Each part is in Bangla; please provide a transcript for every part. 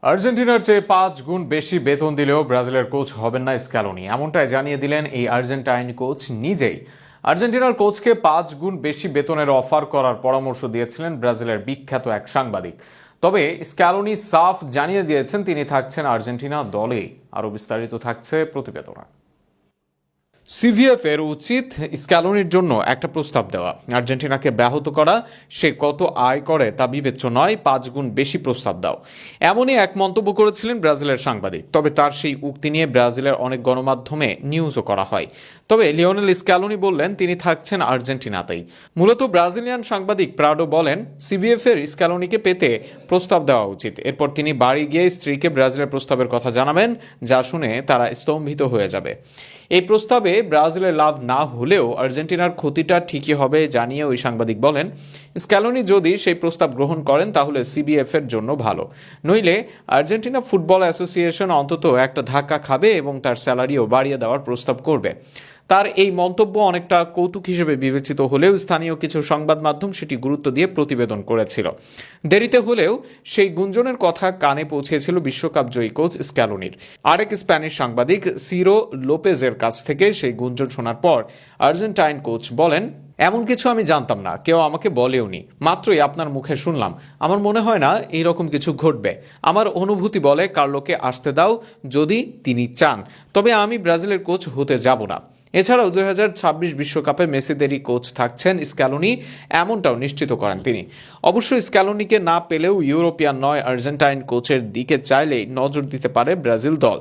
আর্জেন্টিনার চেয়ে 5 গুণ বেশি বেতন দিলেও ব্রাজিলের কোচ হবেন না স্ক্যালোনি, এমনটাই জানিয়ে দিলেন এই আর্জেন্টাইন কোচ নিজেই। আর্জেন্টিনার কোচকে 5 গুণ বেশি বেতনের অফার করার পরামর্শ দিয়েছিলেন ব্রাজিলের বিখ্যাত এক সাংবাদিক। তবে স্ক্যালোনি সাফ জানিয়ে দিয়েছেন তিনি থাকছেন আর্জেন্টিনা দলেই। আরও বিস্তারিত থাকছে প্রতিবেদনে। সিভিএফ এর উচিত স্ক্যালোনির জন্য একটা প্রস্তাব দেওয়া, আর্জেন্টিনাকে ব্যাহত করা, সে কত আয় করে তা বিবেচ্য নয়, 5 গুণ বেশি প্রস্তাব দাও, এমনই এক মন্তব্য করেছিলেন ব্রাজিলের সাংবাদিক। তবে তার সেই উক্তি নিয়ে ব্রাজিলের অনেক গণমাধ্যমে নিউজও করা হয়। তবে লিওনেল স্ক্যালোনি বললেন তিনি থাকছেন আর্জেন্টিনাতেই। মূলত ব্রাজিলিয়ান সাংবাদিক প্রাডো বলেন সিভিএফ এর স্ক্যালোনিকে পেতে প্রস্তাব দেওয়া উচিত। এরপর তিনি বাড়ি গিয়ে স্ত্রীকে ব্রাজিলের প্রস্তাবের কথা জানাবেন, যা শুনে তারা স্তম্ভিত হয়ে যাবে। এই প্রস্তাবে ব্রাজিলের লাভ না হলেও আর্জেন্টিনার ক্ষতিটা ঠিকই হবে জানিয়ে ওই সাংবাদিক বলেন স্ক্যালোনি যদি সেই প্রস্তাব গ্রহণ করেন তাহলে সিবিএফ এর জন্য ভালো, নইলে আর্জেন্টিনা ফুটবল অ্যাসোসিয়েশন অন্তত একটা ধাক্কা খাবে এবং তার স্যালারিও বাড়িয়ে দেওয়ার প্রস্তাব করবে। তার এই মন্তব্য অনেকটা কৌতুক হিসেবে বিবেচিত হলেও স্থানীয় কিছু সংবাদ মাধ্যম সেটি গুরুত্ব দিয়ে প্রতিবেদন করেছিল। দেরিতে হলেও সেই গুঞ্জনের কথা কানে পৌঁছেছিল বিশ্বকাপ জয়ী কোচ স্ক্যালোনির। আরেক স্প্যানিশ সাংবাদিক সিরো লোপেজের কাছ থেকে সেই গুঞ্জন শোনার পর আর্জেন্টাইন কোচ বলেন এমন কিছু আমি জানতাম না, কেউ আমাকে বলেওনি, মাত্রই আপনার মুখে শুনলাম। আমার মনে হয় না এইরকম কিছু ঘটবে। আমার অনুভূতি বলে কার্লোকে আসতে দাও যদি তিনি চান, তবে আমি ব্রাজিলের কোচ হতে যাব না। এছাড়াও 2026 বিশ্বকাপে মেসিদেরই কোচ থাকছেন স্ক্যালোনি, এমনটাও নিশ্চিত করেন তিনি। অবশ্য স্ক্যালোনিকে না পেলেও ইউরোপিয়ান নয় আর্জেন্টাইন কোচের দিকে চাইলেই নজর দিতে পারে ব্রাজিল দল।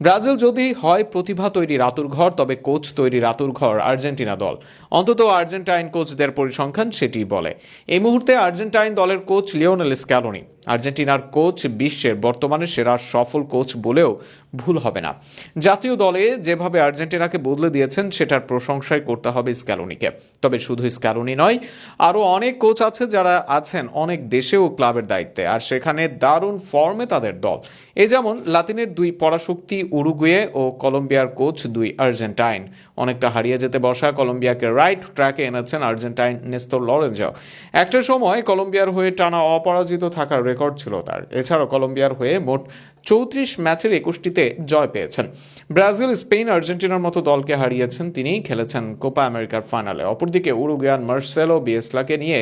ব্রাজিল যদি হয় প্রতিভা তৈরির আতুরঘর, তবে কোচ তৈরির আতুরঘর আর্জেন্টিনা দল। অন্তত আর্জেন্টাইন কোচদের পরিসংখ্যান সেটিই বলে। এই মুহূর্তে আর্জেন্টাইন দলের কোচ লিওনেল স্ক্যালোনি। আর্জেন্টিনার কোচ বিশ্বের বর্তমানে সেরা সফল কোচ বলেও ভুল হবে না। জাতীয় দলে যেভাবে আর্জেন্টিনাকে বদলে দিয়েছেন সেটার প্রশংসাই করতে হবে স্ক্যালোনিকে। তবে শুধু স্ক্যালোনি নয়, আরও অনেক কোচ আছে যারা আছেন অনেক দেশে ও ক্লাবের দায়িত্বে, আর সেখানে দারুণ ফর্মে তাদের দল। এই যেমন লাতিনের 2 পরাশক্তি উরুগুয়ে ও কলম্বিয়ার কোচ 2 আর্জেন্টাইন। অনেকটা হারিয়ে যেতে বসা কলম্বিয়াকে রাইট ট্র্যাকে এনেছেন আর্জেন্টাইন নেস্তর লরেঞ্জো। একটা সময় কলম্বিয়ার হয়ে টানা অপরাজিত থাকার রেকর্ড ছিল তার। এছাড়াও কলম্বিয়ার হয়ে মোট 34 ম্যাচের 21টিতে জয় পেয়েছেন। ব্রাজিল, স্পেন, আর্জেন্টিনার মতো দলকে হারিয়েছেন তিনি, খেলেছেন কোপা আমেরিকার ফাইনালে। অপরদিকে উরুগুয়ান মার্সেলো বিয়েসলাকে নিয়ে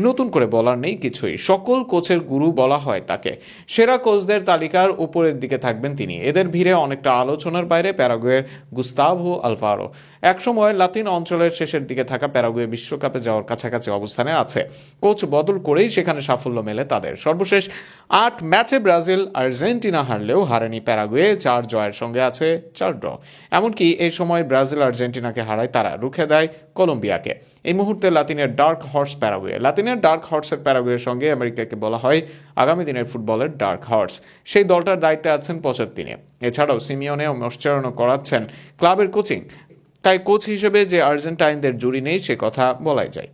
নতুন করে বলার নেই কিছুই। সকল কোচের গুরু বলা হয় তাকে। সেরা কোচদের তালিকার উপরের দিকে থাকবেন তিনি। এদের ভিড়ে অনেকটা আলোচনার বাইরে প্যারাগুয়ের গুস্তাভো আলভারো। একসময় লাতিন অঞ্চলের শেষের দিকে থাকা প্যারাগুয়ে বিশ্বকাপে যাওয়ার কাছাকাছি অবস্থানে আছে। কোচ বদল করেই সেখানে সাফল্য মেলে তাদের। সর্বশেষ 8 ম্যাচে ব্রাজিল আর্জেন্টিনা হারলেও হারেনি প্যারাগুয়ে। 4 জয়ের সঙ্গে আছে 4 ড্র। এমনকি এই সময় ব্রাজিল আর্জেন্টিনাকে হারায়, তারা রুখে দেয় কলম্বিয়াকে। এই মুহূর্তে লাতিনের ডার্ক হর্স প্যারাগুয়ে। লাতিনের ডার্ক হর্সের প্যারাগুয়ের সঙ্গে আমেরিকাকে বলা হয় আগামী দিনের ফুটবলের ডার্ক হর্স। সেই দলটার দায়িত্বে আছেন পচাত্তিনে। এছাড়াও সিমিওনে ও মশ্চারণ করাচ্ছেন ক্লাবের কোচিং। তাই কোচ হিসেবে যে আর্জেন্টাইনদের জুড়ি নেই সে কথা বলাই যায়।